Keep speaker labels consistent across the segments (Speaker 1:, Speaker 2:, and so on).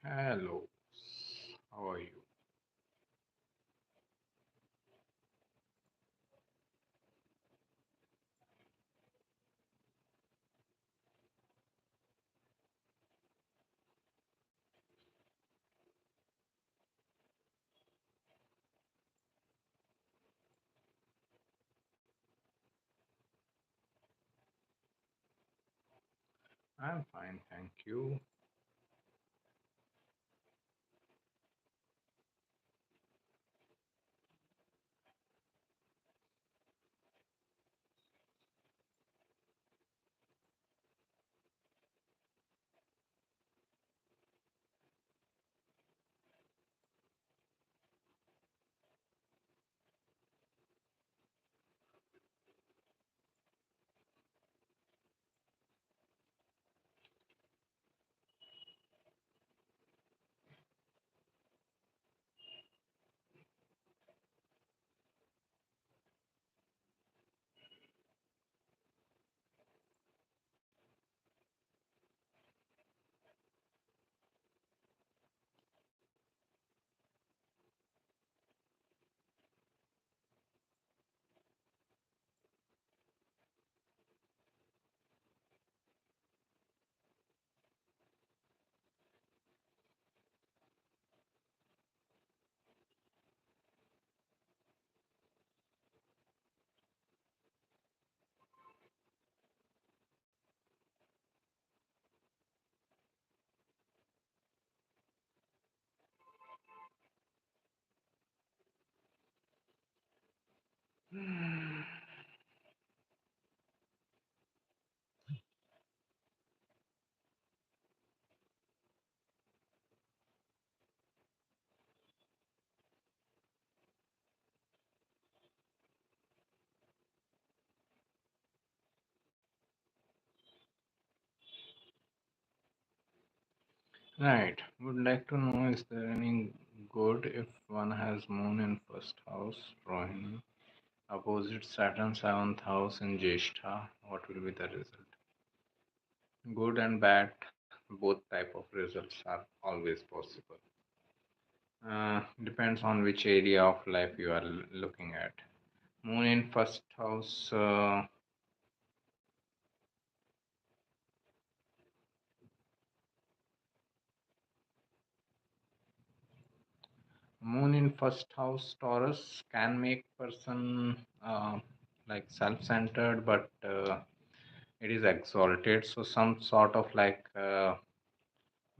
Speaker 1: Hello, how are you? I'm fine, thank you. Right, would like to know, is there any good if one has moon in first house, Rohini, opposite Saturn seventh house in Jeshta? What will be the result? Good and bad, both type of results are always possible. Depends on which area of life you are looking at. Moon in first house. Moon in first house Taurus can make person like self-centered, but it is exalted. So some sort of like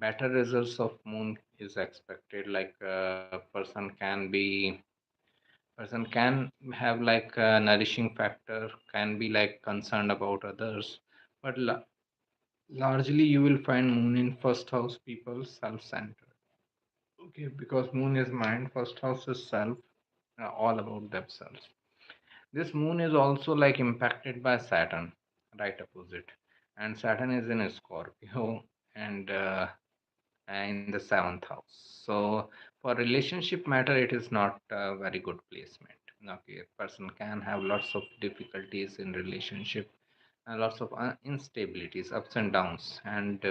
Speaker 1: better results of moon is expected. Like person can have like a nourishing factor, can be like concerned about others, but largely you will find moon in first house people self-centered. Okay, because moon is mind, first house is self, all about themselves. This moon is also like impacted by Saturn, right opposite, and Saturn is in a Scorpio and in the seventh house. So for relationship matter, it is not a very good placement. Okay, a person can have lots of difficulties in relationship and lots of instabilities, ups and downs, and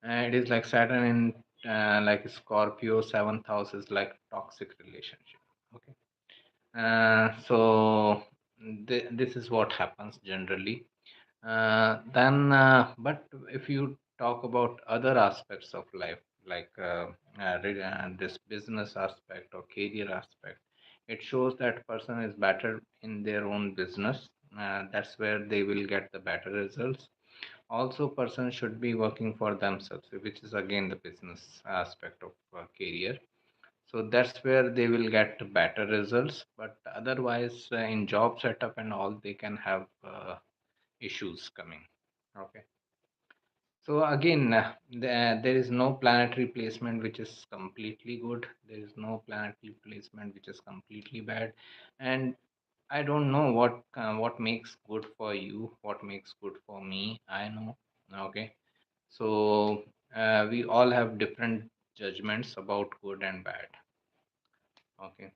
Speaker 1: it is like Saturn in like Scorpio seventh house is like toxic relationship. Okay. So this is what happens generally. But if you talk about other aspects of life, like this business aspect or career aspect, it shows that person is better in their own business. That's where they will get the better results. Also, person should be working for themselves, which is again the business aspect of career. So that's where they will get better results, but otherwise in job setup and all they can have issues coming. Okay, so again there is no planetary placement which is completely good, there is no planetary placement which is completely bad, and I don't know what makes good for you, what makes good for me, I know. Okay, so we all have different judgments about good and bad. Okay,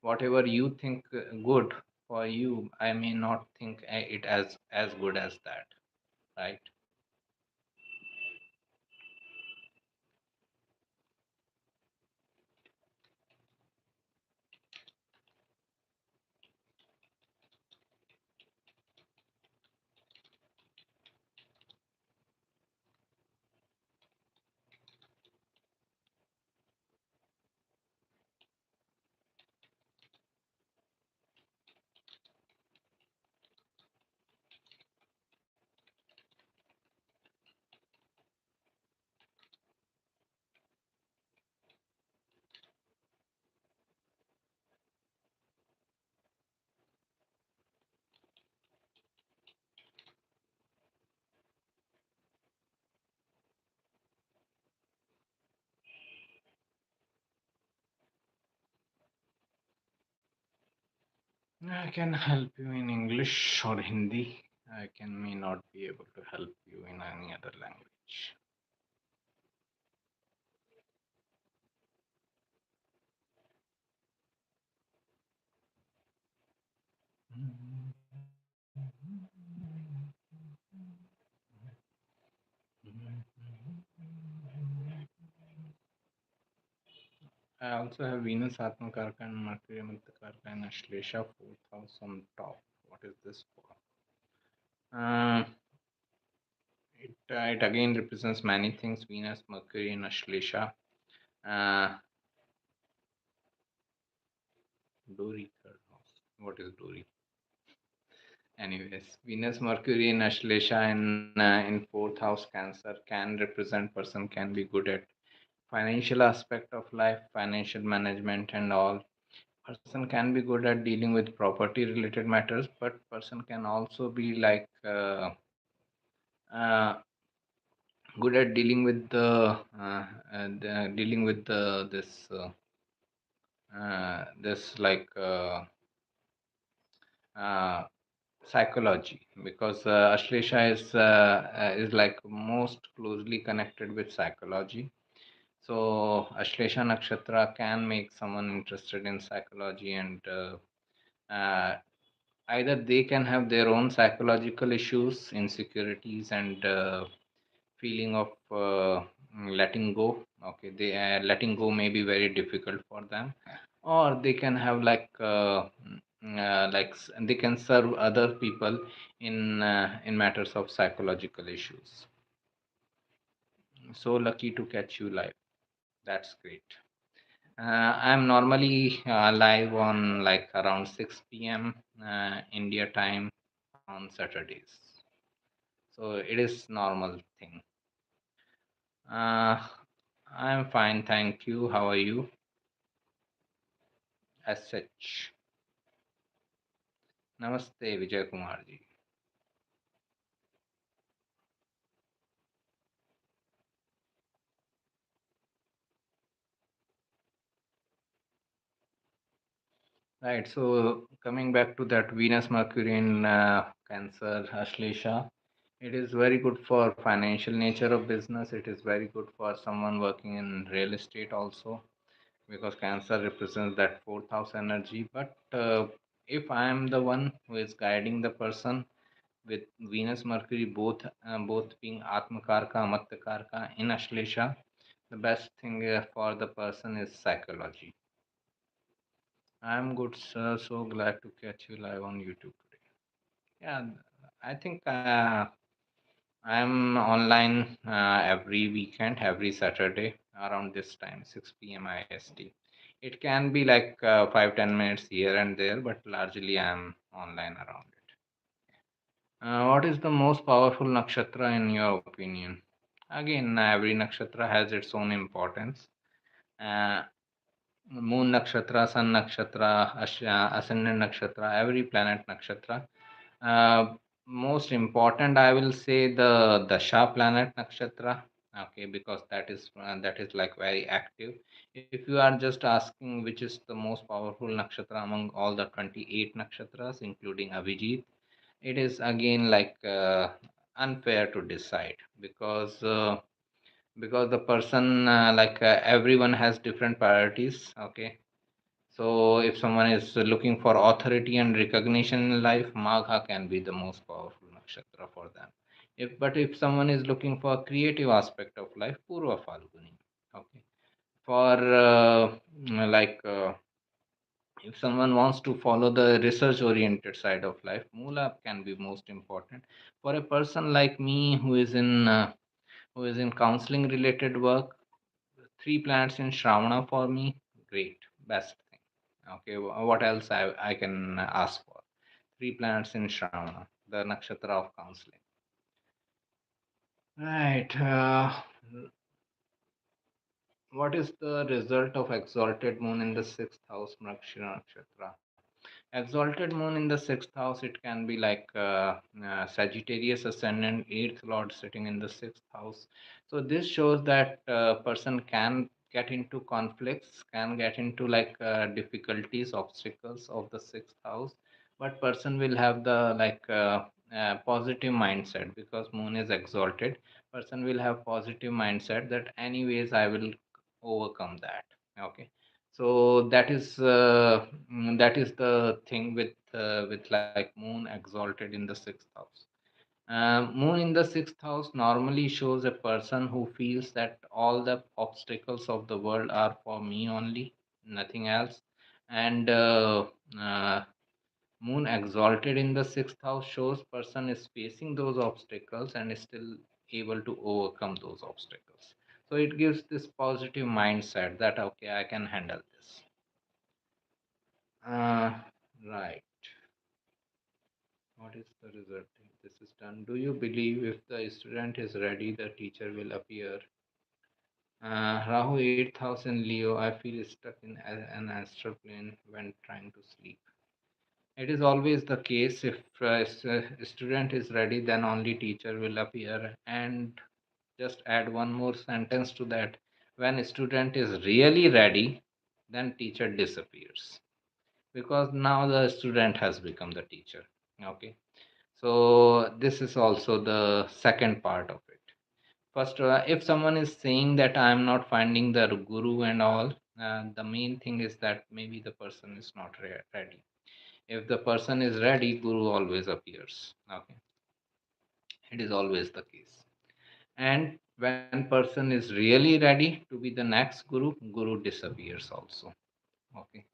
Speaker 1: whatever you think good for you, I may not think it as good as that, right? I can help you in English or Hindi. I can may not be able to help you in any other language. I also have Venus Atmakarka and Mercury Amritakarka and Ashlesha fourth house on top. What is this for? It again represents many things. Venus, Mercury, and Ashlesha. Uh, Dori third house. What is Dori? Anyways, Venus, Mercury, and Ashlesha in fourth house Cancer can represent person can be good at financial aspect of life, financial management, and all. Person can be good at dealing with property related matters, but person can also be like uh, good at dealing with dealing with this like uh, psychology, because Ashlesha is like most closely connected with psychology. So Ashlesha Nakshatra can make someone interested in psychology, and either they can have their own psychological issues, insecurities, and feeling of letting go. Okay, they letting go may be very difficult for them, or they can have they can serve other people in matters of psychological issues. So lucky to catch you live. That's great. I'm normally live on like around 6 p.m. India time on Saturdays. So it is normal thing. Uh, I'm fine, thank you. How are you? As such. Namaste, Vijay Kumar ji. Right. So coming back to that Venus Mercury in Cancer, Ashlesha, it is very good for financial nature of business. It is very good for someone working in real estate also, because Cancer represents that fourth house energy. But if I am the one who is guiding the person with Venus Mercury both being Atmakarka, Amatyakarka in Ashlesha, the best thing for the person is psychology. I'm good, sir. So glad to catch you live on YouTube today. Yeah, I think I'm online every weekend, every Saturday around this time, 6 p.m. IST. It can be like 5-10 minutes here and there, but largely I'm online around it. What is the most powerful nakshatra in your opinion? Again, every nakshatra has its own importance. Uh, Moon nakshatra, sun nakshatra, ascendant nakshatra, every planet nakshatra. Uh, Most important, I will say the Dasha planet nakshatra. Okay, because that is like very active. If you are just asking which is the most powerful nakshatra among all the 28 nakshatras, including Abhijit, it is again like unfair to decide, because the person everyone has different priorities. Okay, so if someone is looking for authority and recognition in life, Magha can be the most powerful nakshatra for them. If someone is looking for creative aspect of life, Purva Falguni. Okay. For like if someone wants to follow the research oriented side of life, Mula can be most important. For a person like me who is in counseling related work, three planets in Shravana for me, great, best thing. Okay, what else I can ask for? Three planets in Shravana, the nakshatra of counseling. Right. What is the result of exalted moon in the sixth house, Mrigashira nakshatra? Exalted moon in the sixth house, it can be like Sagittarius ascendant, eighth lord sitting in the sixth house. So this shows that person can get into conflicts, can get into like difficulties, obstacles of the sixth house. But person will have the like positive mindset because moon is exalted. Person will have positive mindset that anyways I will overcome that. Okay, so that is the thing with like moon exalted in the sixth house. Moon in the sixth house normally shows a person who feels that all the obstacles of the world are for me only, nothing else. And uh, Moon exalted in the sixth house shows person is facing those obstacles and is still able to overcome those obstacles. So it gives this positive mindset that okay, I can handle this. Uh, right. What is the result? If this is done, do you believe if the student is ready, the teacher will appear? Rahu 8th house in Leo. I feel stuck in an astral plane when trying to sleep. It is always the case. If a student is ready, then only teacher will appear. And just add one more sentence to that. When a student is really ready, then teacher disappears because now the student has become the teacher. Okay. So this is also the second part of it. First, if someone is saying that I am not finding the guru and all, the main thing is that maybe the person is not ready. If the person is ready, guru always appears. Okay, it is always the case. And when person is really ready to be the next guru, guru disappears also. Okay,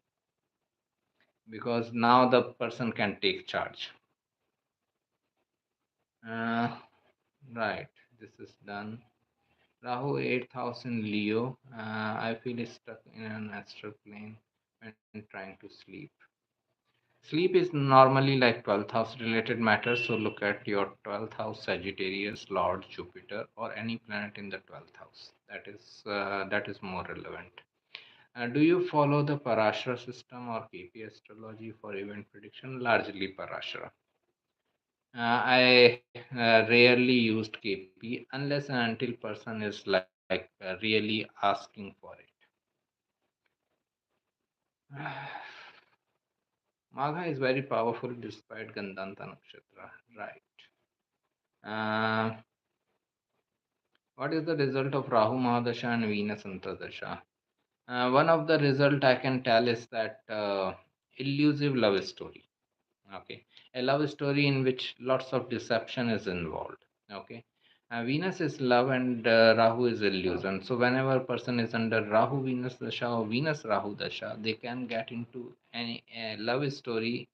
Speaker 1: because now the person can take charge. Uh, right, this is done. Rahu 8th house in Leo. I feel stuck in an astral plane when trying to sleep. Sleep is normally like 12th house related matters. So look at your 12th house, Sagittarius, Lord, Jupiter, or any planet in the 12th house. That is more relevant. Do you follow the Parashara system or KP astrology for event prediction? Largely Parashara. I rarely used KP unless and until person is like really asking for it. Magha is very powerful despite Gandanta Nakshatra. Right. Uh, what is the result of Rahu Mahadasha and Venus Antardasha? One of the result I can tell is that elusive love story. Okay, a love story in which lots of deception is involved. Okay, Venus is love and Rahu is illusion. So whenever a person is under Rahu Venus Dasha or Venus Rahu Dasha, they can get into any love story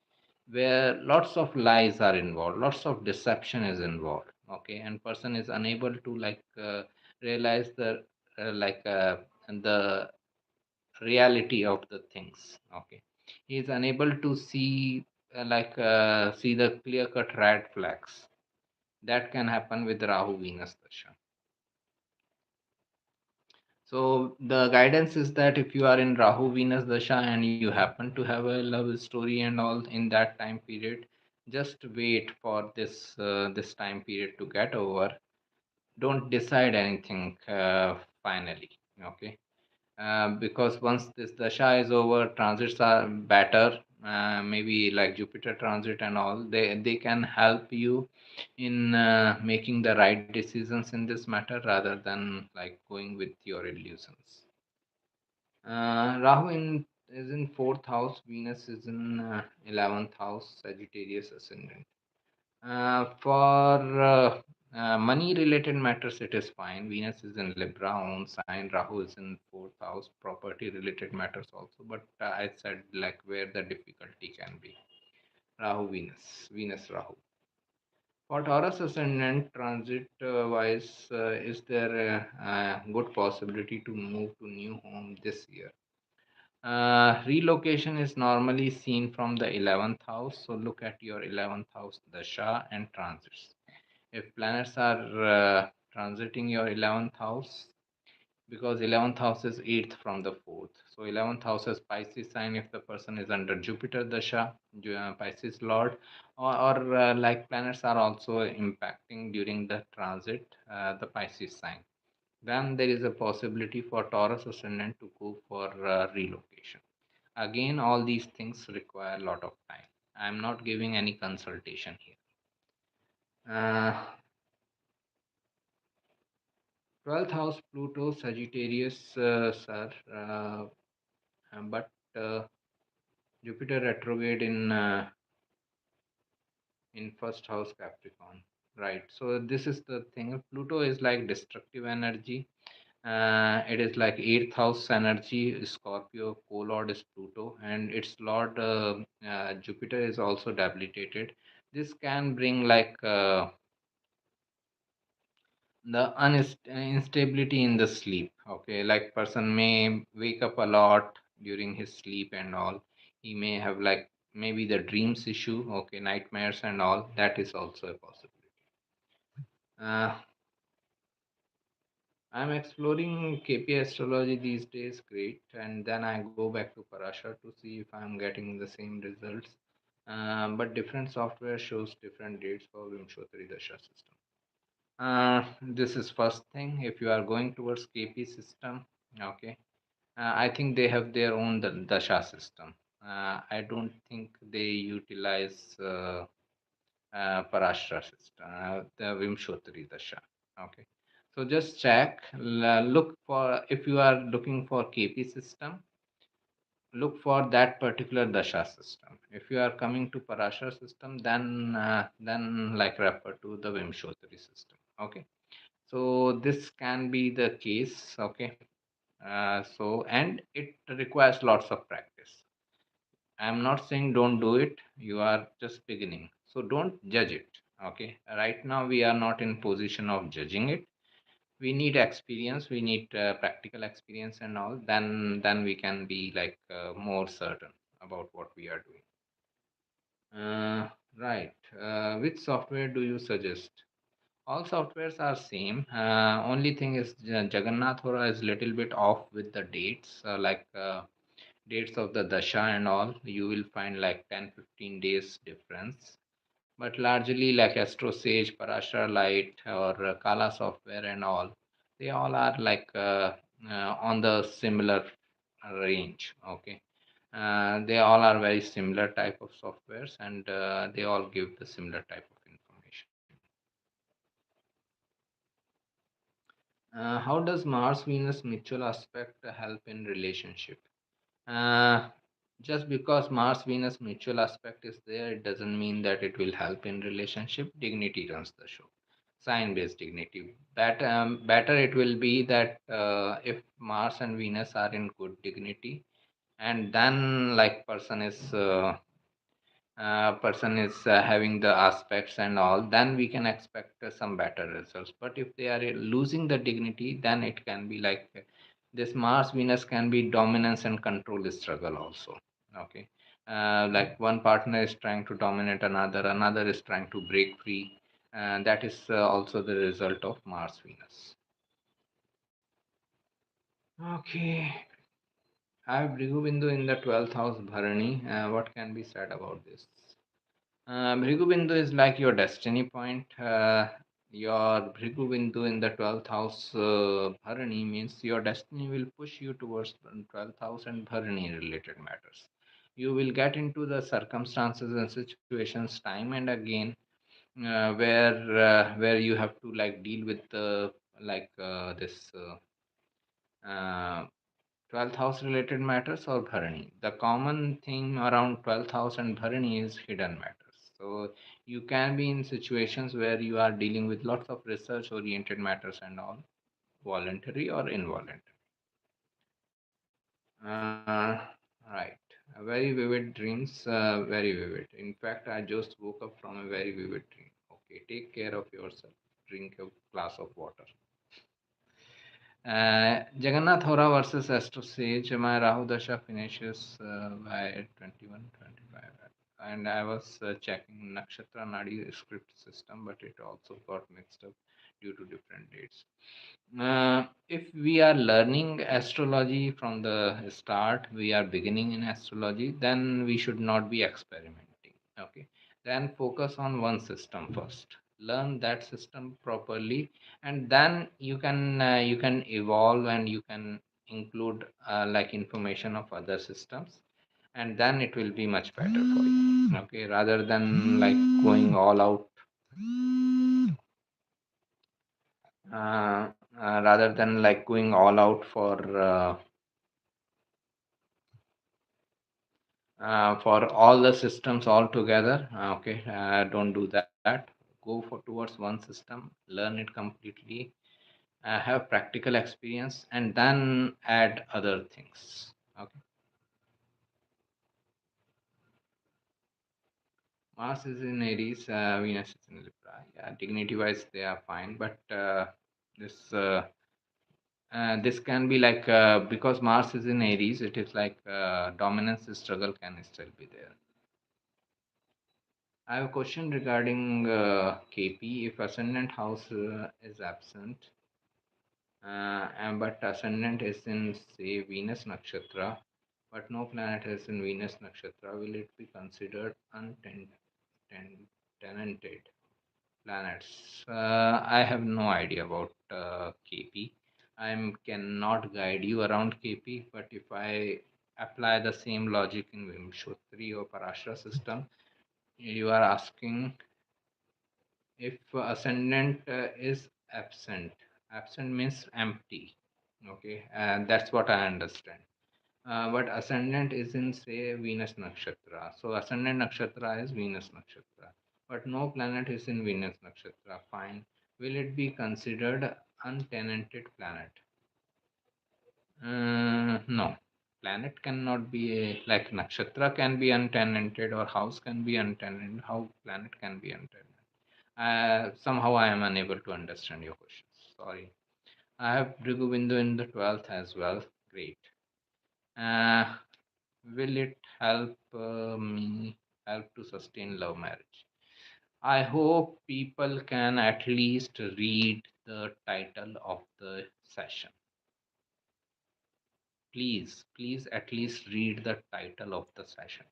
Speaker 1: where lots of lies are involved, lots of deception is involved. Okay, and person is unable to like realize like the reality of the things. Okay, he is unable to see see the clear cut red flags. That can happen with Rahu Venus Dasha. So the guidance is that if you are in Rahu Venus Dasha and you happen to have a love story and all in that time period, just wait for this time period to get over. Don't decide anything finally. Okay, because once this dasha is over, transits are better. Maybe like Jupiter transit and all, they can help you in making the right decisions in this matter rather than like going with your illusions. Rahu is in fourth house, Venus is in 11th house, Sagittarius ascendant. For money related matters, it is fine. Venus is in Libra, own sign. Rahu is in fourth house, property related matters also. But I said like where the difficulty can be. Rahu, Venus, Venus, Rahu. For Taurus ascendant transit wise, is there a good possibility to move to new home this year? Relocation is normally seen from the 11th house. So look at your 11th house, Dasha and transits. If planets are transiting your 11th house, because 11th house is 8th from the 4th. So 11th house is Pisces sign if the person is under Jupiter Dasha, Pisces Lord, or like planets are also impacting during the transit, the Pisces sign. then there is a possibility for Taurus ascendant to go for relocation. Again, all these things require a lot of time. I'm not giving any consultation here. 12th house Pluto Sagittarius, sir, but Jupiter retrograde in first house Capricorn. Right. So this is the thing. Pluto is like destructive energy. It is like eighth house energy. Scorpio co-lord is Pluto, and its lord Jupiter is also debilitated. This can bring like the instability in the sleep. Okay, like person may wake up a lot during his sleep and all. He may have like maybe the dreams issue. Okay, nightmares and all. That is also a possibility. Uh, I'm exploring KP astrology these days, great, and then I go back to Parashar to see if I'm getting the same results. But different software shows different dates for Vimshottari Dasha system. This is first thing. If you are going towards KP system, okay, I think they have their own Dasha system. I don't think they utilize Parashara system, the Vimshottari Dasha. Okay. So just check, look for, if you are looking for KP system, look for that particular Dasha system. If you are coming to Parashara system, then like refer to the Vimshottari system. Okay. So this can be the case. Okay. So and it requires lots of practice. I'm not saying don't do it. You are just beginning. So don't judge it. Okay. Right now we are not in position of judging it. We need experience. We need practical experience and all. Then we can be like more certain about what we are doing. Right. Which software do you suggest? All softwares are same. Only thing is Jagannath Hora is little bit off with the dates. Dates of the dasha and all, you will find like 10-15 days difference, but largely like Astro Sage, Parashar Light, or Kala software and all, they all are like on the similar range. Okay. They all are very similar type of softwares, and they all give the similar type of information. How does Mars Venus mutual aspect help in relationship? Uh, just because Mars Venus mutual aspect is there, it doesn't mean that it will help in relationship. Dignity runs the show. Sign based dignity. Better it will be that if Mars and Venus are in good dignity, and then like person is having the aspects and all, then we can expect some better results. But if they are losing the dignity, then it can be like this Mars Venus can be dominance and control struggle also. Okay. Like one partner is trying to dominate another is trying to break free, and that is also the result of Mars Venus. Okay. I have Bhrigu Bindu in the 12th house Bharani. What can be said about this? Bhrigu Bindu is like your destiny point. Your Bhrigu Bindu in the 12th house Bharani means your destiny will push you towards the 12th house and Bharani related matters. You will get into the circumstances and situations time and again where you have to like deal with the this 12th house related matters or Bharani. The common thing around 12th house and Bharani is hidden matters. So you can be in situations where you are dealing with lots of research oriented matters and all, voluntary or involuntary. Uh, right. Very vivid dreams, very vivid. In fact, I just woke up from a very vivid dream. Okay, take care of yourself. Drink a glass of water. Jagannath Hora versus Astro Sage. My Rahu Dasha finishes by 21-25. And I was checking Nakshatra Nadi script system, but it also got mixed up due to different dates. If we are learning astrology from the start, we are beginning in astrology, then we should not be experimenting. Okay. Then focus on one system first. learn that system properly, and then you can evolve and you can include like information of other systems, and then it will be much better for you. Okay, rather than like going all out, uh, rather than like going all out for all the systems all together. Okay, don't do that. Go for towards one system, learn it completely, have practical experience, and then add other things. Okay, Mars is in Aries, Venus is in Libra. Yeah, dignity wise, they are fine, but this this can be like because Mars is in Aries, it is like dominance struggle can still be there. I have a question regarding KP. If ascendant house is absent, and but ascendant is in say Venus nakshatra, but no planet is in Venus nakshatra, will it be considered untenanted planets? I have no idea about KP. I cannot guide you around KP, but if I apply the same logic in Vimshotri or Parashara system, you are asking if ascendant is absent. Absent means empty. Okay, and that's what I understand. But ascendant is in say Venus nakshatra. So ascendant nakshatra is Venus nakshatra. But no planet is in Venus nakshatra. Fine. Will it be considered untenanted planet? No. Planet cannot be like nakshatra can be untenanted or house can be untenanted. How planet can be untenanted? Somehow I am unable to understand your questions. Sorry. I have Bhrigu in the 12th as well. Great. Uh, will it help me help to sustain love marriage? I hope people can at least read the title of the session. Please at least read the title of the session.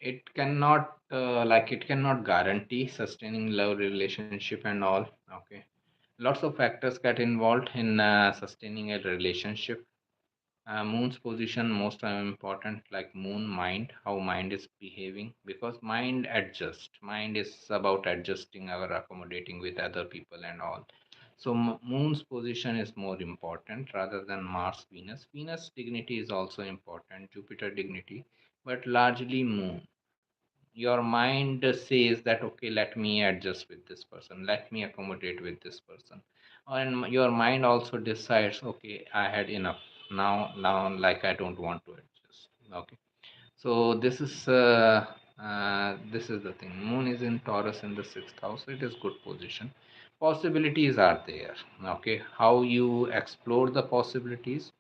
Speaker 1: It cannot like it cannot guarantee sustaining love relationship and all. Okay, lots of factors get involved in sustaining a relationship. Moon's position most important, like moon mind, how mind is behaving, because mind is about adjusting or accommodating with other people and all. So moon's position is more important rather than Mars Venus. Venus dignity is also important, Jupiter dignity, but largely moon. Your mind says that okay, let me adjust with this person, let me accommodate with this person, and your mind also decides okay, I had enough. Now like I don't want to adjust. Okay, so this is the thing. Moon is in Taurus in the sixth house, so it is good position. Possibilities are there. Okay, how you explore the possibilities,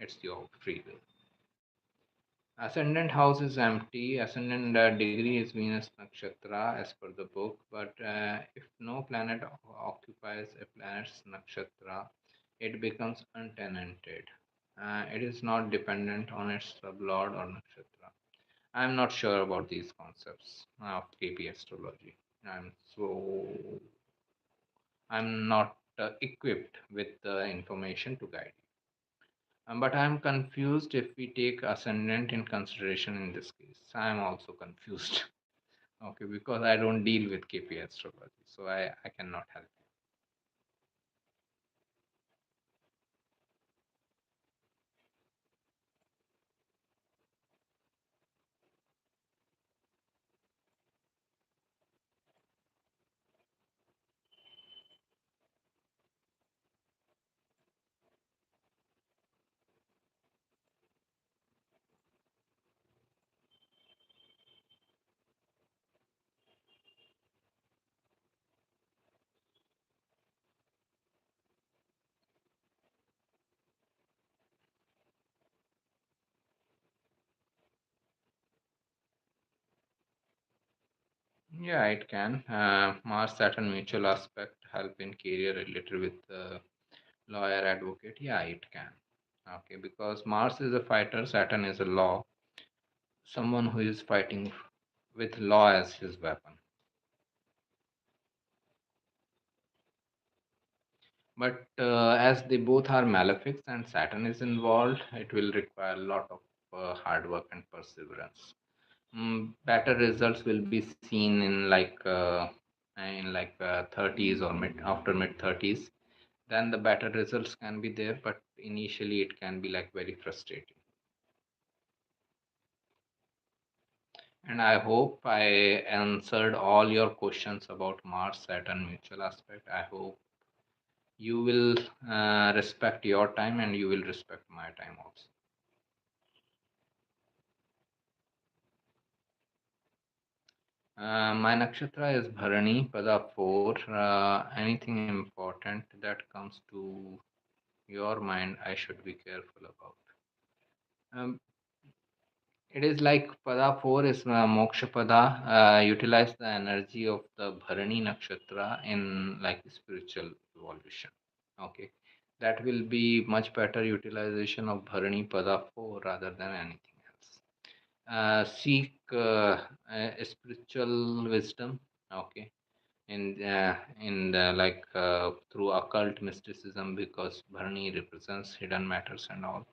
Speaker 1: it's your free will. Ascendant house is empty. Ascendant degree is Venus nakshatra as per the book. But if no planet occupies a planet's nakshatra, it becomes untenanted. It is not dependent on its sublord or nakshatra. I am not sure about these concepts of KP astrology. I'm not equipped with the information to guide you. But I'm confused if we take ascendant in consideration in this case. I'm also confused. Okay, because I don't deal with KP astrology, so I cannot help you. Yeah, it can. Mars Saturn mutual aspect help in career related with lawyer advocate. Yeah, it can. Okay, because Mars is a fighter, Saturn is a law. Someone who is fighting with law as his weapon. But as they both are malefics and Saturn is involved, it will require a lot of hard work and perseverance. Better results will be seen in 30s or mid after mid 30s. Then the better results can be there, but initially it can be like very frustrating. And I hope I answered all your questions about Mars Saturn mutual aspect. I hope you will respect your time and you will respect my time also. My nakshatra is Bharani, Pada 4. Anything important that comes to your mind, I should be careful about. Um, it is like Pada 4 is Moksha Pada, utilize the energy of the Bharani nakshatra in like spiritual evolution. Okay, that will be much better utilization of Bharani Pada 4 rather than anything else. Seek spiritual wisdom. Okay, in the through occult mysticism, because Bharani represents hidden matters and all.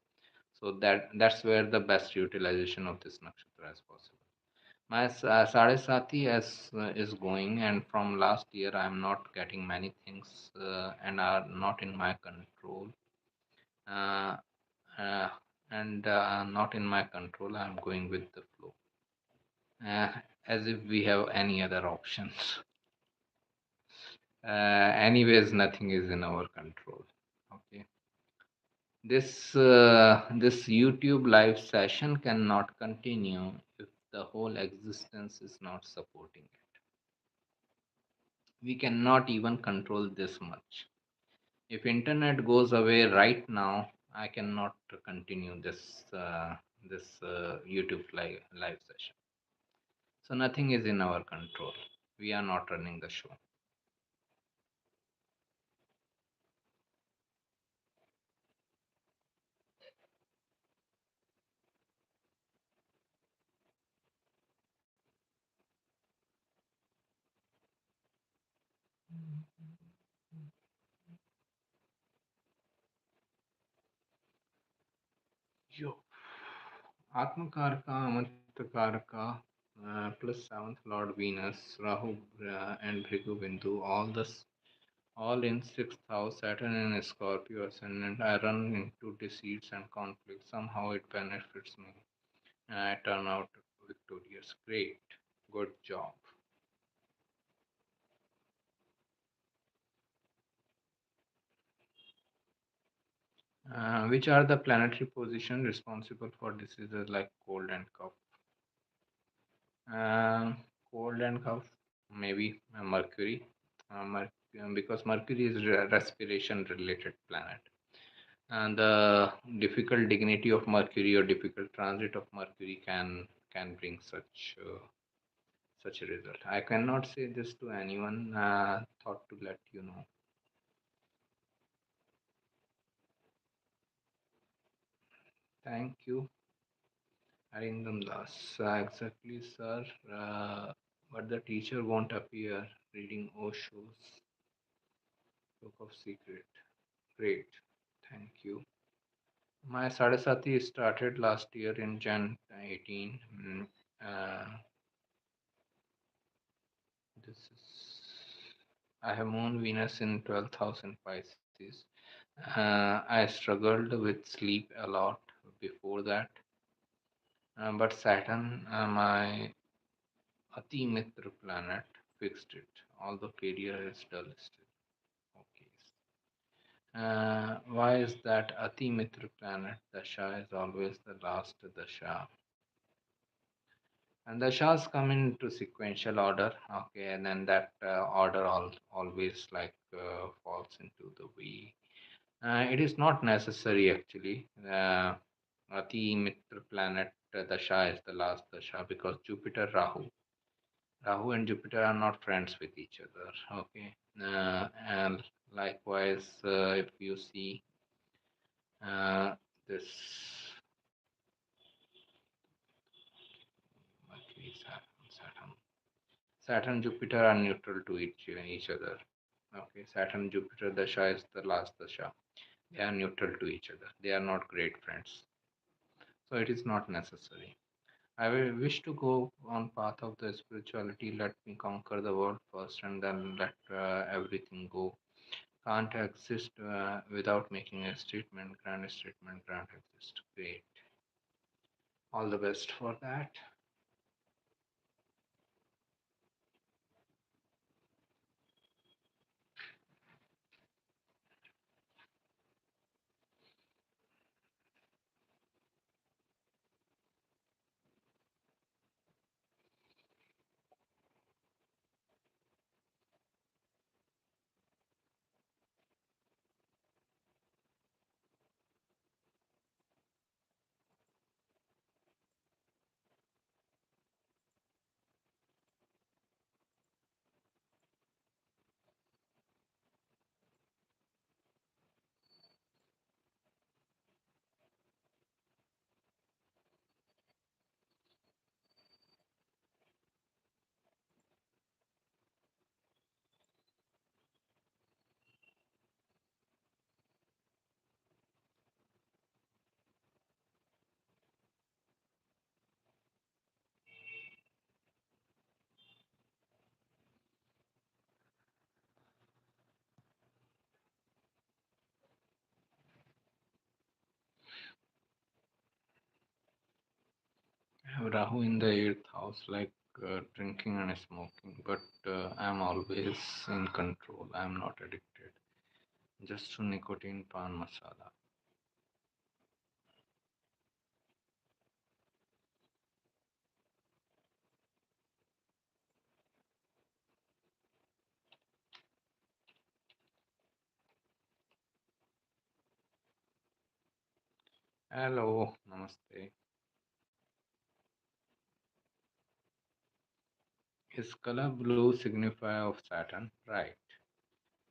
Speaker 1: So that's where the best utilization of this nakshatra is possible. My Sade Sati is going, and from last year I am not getting many things and are not in my control. Uh, uh, and Not in my control. I am going with the flow, uh, as if we have any other options. Anyways, nothing is in our control. Okay. This YouTube live session cannot continue if the whole existence is not supporting it. We cannot even control this much. If internet goes away right now, I cannot continue this YouTube live session. So nothing is in our control. We are not running the show. Yo. Atmakarka, Amantakarka, plus seventh Lord Venus, Rahu and Bhrigu Bindu, all in sixth house, Saturn in Scorpio ascendant. I run into deceits and conflicts. Somehow it benefits me. I turn out victorious. Great. Good job. Which are the planetary positions responsible for diseases like cold and cough? Um, Cold and cough, maybe Mercury, because Mercury is respiration related planet. And the difficult dignity of Mercury or difficult transit of Mercury can bring such a result. I cannot say this to anyone. Thought to let you know. Thank you, Arindam Das. Exactly, sir. But the teacher won't appear reading Osho's Book of Secret. Great. Thank you. My Sadasati started last year in Jan 18. This is I have Moon Venus in 12th house in Pisces. I struggled with sleep a lot before that, but Saturn, my Ati Mitra planet, fixed it. Although career is dull still. Okay. Why is that Ati Mitra planet Dasha is always the last Dasha? And the Shahs come into sequential order, okay, and then that order always falls into the V. It is not necessary actually. Ati Mitra planet Dasha is the last Dasha because Jupiter Rahu Rahu and Jupiter are not friends with each other. Okay, and likewise, if you see this Mercury, Saturn, Jupiter are neutral to each other. Okay, Saturn, Jupiter dasha is the last dasha. They are neutral to each other. They are not great friends. So it is not necessary. I will wish to go on path of the spirituality. Let me conquer the world first, and then let everything go. Can't exist without making a statement. Grand statement. Can't exist. Great. All the best for that. I have Rahu in the eighth house, like drinking and smoking, but I'm always in control. I'm not addicted. Just to nicotine, pan masala. Hello, namaste. Is color blue signify of Saturn? Right.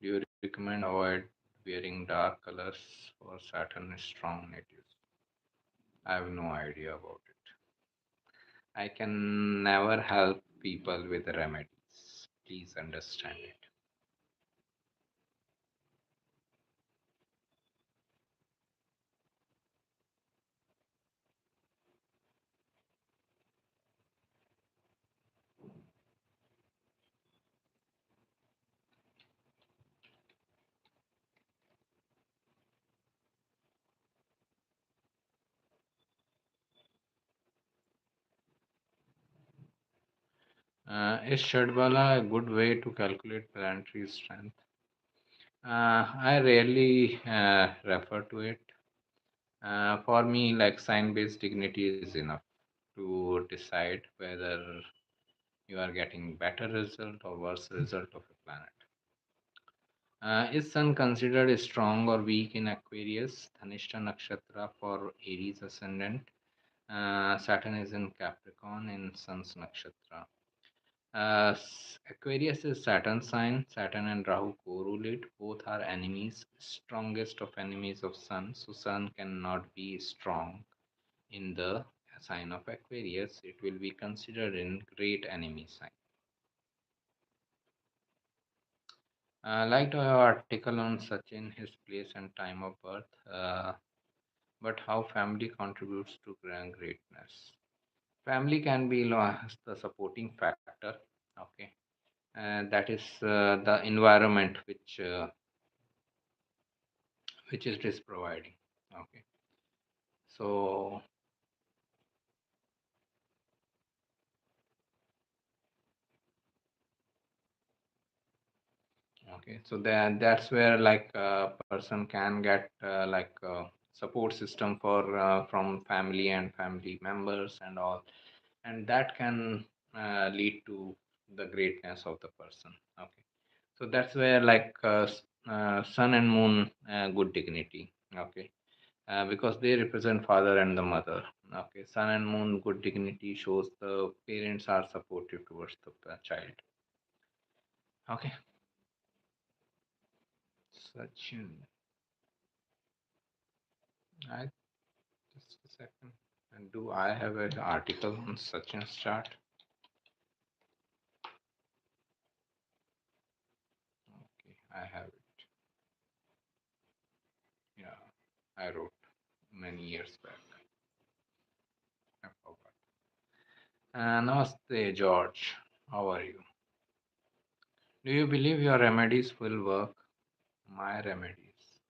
Speaker 1: Do you recommend avoid wearing dark colors for Saturn strong natives? I have no idea about it. I can never help people with remedies. Please understand it. Is Shadbala a good way to calculate planetary strength? I rarely refer to it. For me, like sign based dignity is enough to decide whether you are getting better result or worse result of a planet. Is Sun considered strong or weak in Aquarius? Dhanishta Nakshatra for Aries ascendant. Saturn is in Capricorn in Sun's Nakshatra. Aquarius is Saturn sign. Saturn and Rahu correlate. Both are enemies, strongest of enemies of Sun. So Sun cannot be strong in the sign of Aquarius. It will be considered in great enemy sign. Liked your article on Sachin, his place and time of birth, but how family contributes to greatness. Family can be the supporting factor. Okay, that is the environment which it is providing. Okay, so okay, so that's where like a person can get like a support system for from family and family members and all, and that can lead to the greatness of the person. Okay, so that's where like sun and moon good dignity. Okay, because they represent father and the mother. Okay, sun and moon, good dignity shows the parents are supportive towards the child. Okay, Sachin. I just a second. And do I have an article on Sachin's chart? Okay, I have it. Yeah, I wrote many years back. I forgot. Namaste, George. How are you? Do you believe your remedies will work? My remedies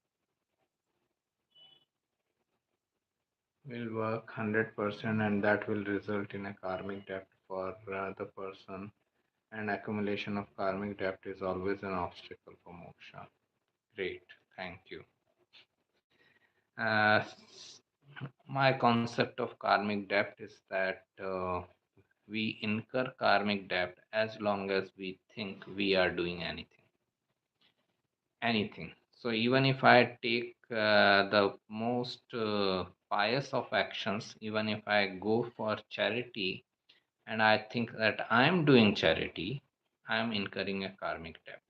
Speaker 1: will work 100%, and that will result in a karmic debt for the person. And accumulation of karmic debt is always an obstacle for moksha. Great, thank you. Uh, my concept of karmic debt is that we incur karmic debt as long as we think we are doing anything. So even if I take the most pious of actions, even if I go for charity and I think that I am doing charity, I am incurring a karmic debt.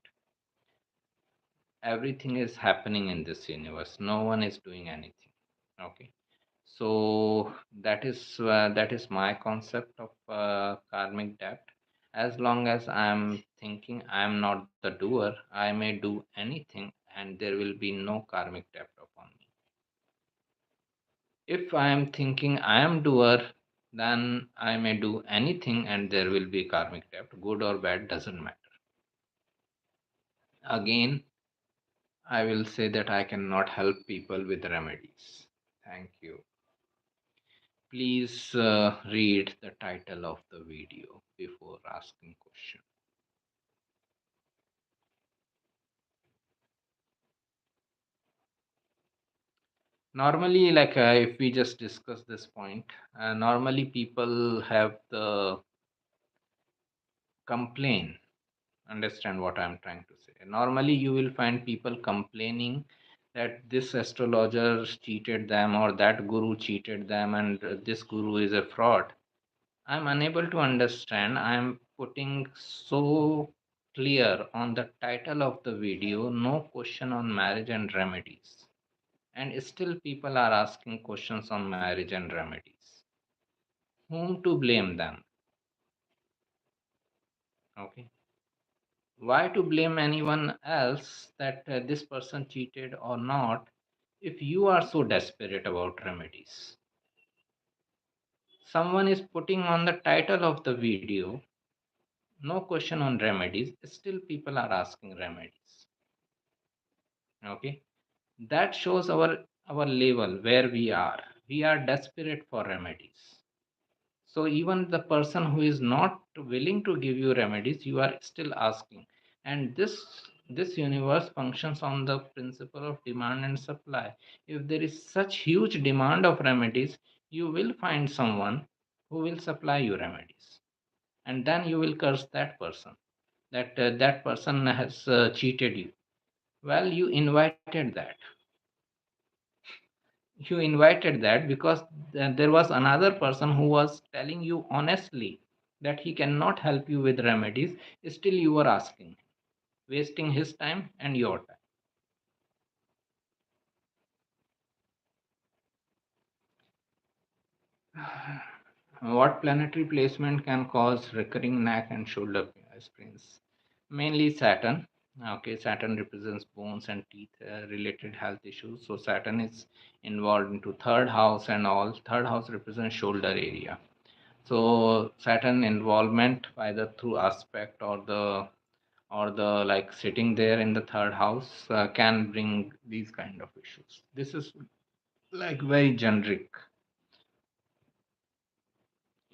Speaker 1: Everything is happening in this universe. No one is doing anything. Okay. So that is my concept of karmic debt. As long as I'm thinking I'm not the doer, I may do anything and there will be no karmic debt upon me. If I am thinking I am doer, then I may do anything and there will be karmic debt. Good or bad doesn't matter. Again, I will say that I cannot help people with remedies. Thank you. Please read the title of the video before asking question. Normally, like if we just discuss this point, normally people have the complain. Understand what I'm trying to say. Normally, you will find people complaining that this astrologer cheated them or that guru cheated them and this guru is a fraud. I'm unable to understand. I'm putting so clear on the title of the video, no question on marriage and remedies. And still people are asking questions on marriage and remedies. Whom to blame them? Okay. Why to blame anyone else that this person cheated or not if you are so desperate about remedies? Someone is putting on the title of the video, no question on remedies, still people are asking remedies. Okay, that shows our level where we are desperate for remedies. So even the person who is not willing to give you remedies, you are still asking. And this universe functions on the principle of demand and supply. If there is such huge demand of remedies, you will find someone who will supply you remedies, and then you will curse that person that that person has cheated you. Well, you invited that because there was another person who was telling you honestly that he cannot help you with remedies. Still you were asking, wasting his time and your time. What planetary placement can cause recurring neck and shoulder sprains? Mainly Saturn. Okay, Saturn represents bones and teeth related health issues. So Saturn is involved into third house and all. Third house represents shoulder area. So Saturn involvement either through aspect or the like sitting there in the third house can bring these kind of issues. This is like very generic.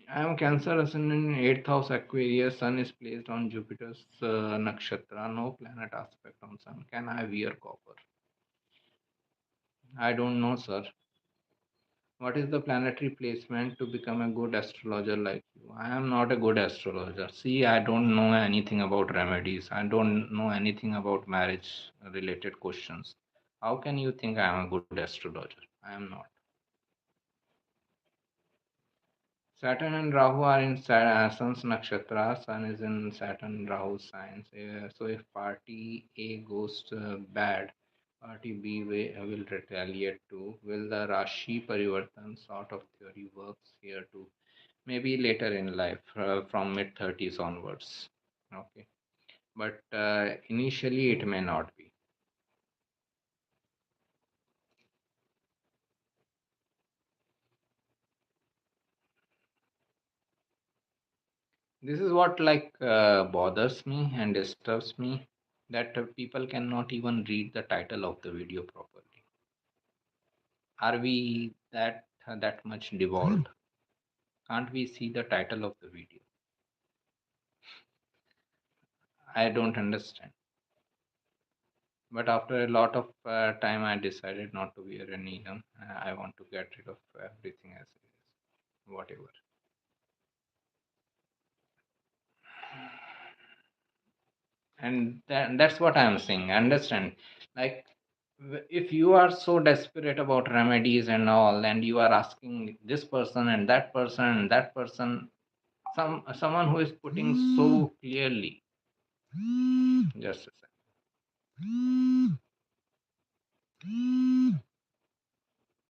Speaker 1: I am Cancer ascendant in 8th house Aquarius. Sun is placed on Jupiter's nakshatra. No planet aspect on Sun. Can I wear copper? I don't know, sir. What is the planetary placement to become a good astrologer like you? I am not a good astrologer. See, I don't know anything about remedies. I don't know anything about marriage related questions. How can you think I am a good astrologer? I am not. Saturn and Rahu are in Sun's nakshatra. Sun is in Saturn Rahu signs. So if party A goes bad, party B will retaliate too. Will the Rashi Parivartan sort of theory works here too? Maybe later in life, from mid 30s onwards. Okay, but initially it may not be. This is what bothers me and disturbs me, that people cannot even read the title of the video properly. Are we that much devolved? Can't we see the title of the video? I don't understand. But after a lot of time, I decided not to wear a neon. I want to get rid of everything as it is, whatever. And that's what I'm saying. Understand? Like, if you are so desperate about remedies and all, and you are asking this person and that person and that person, someone who is putting so clearly, just a second.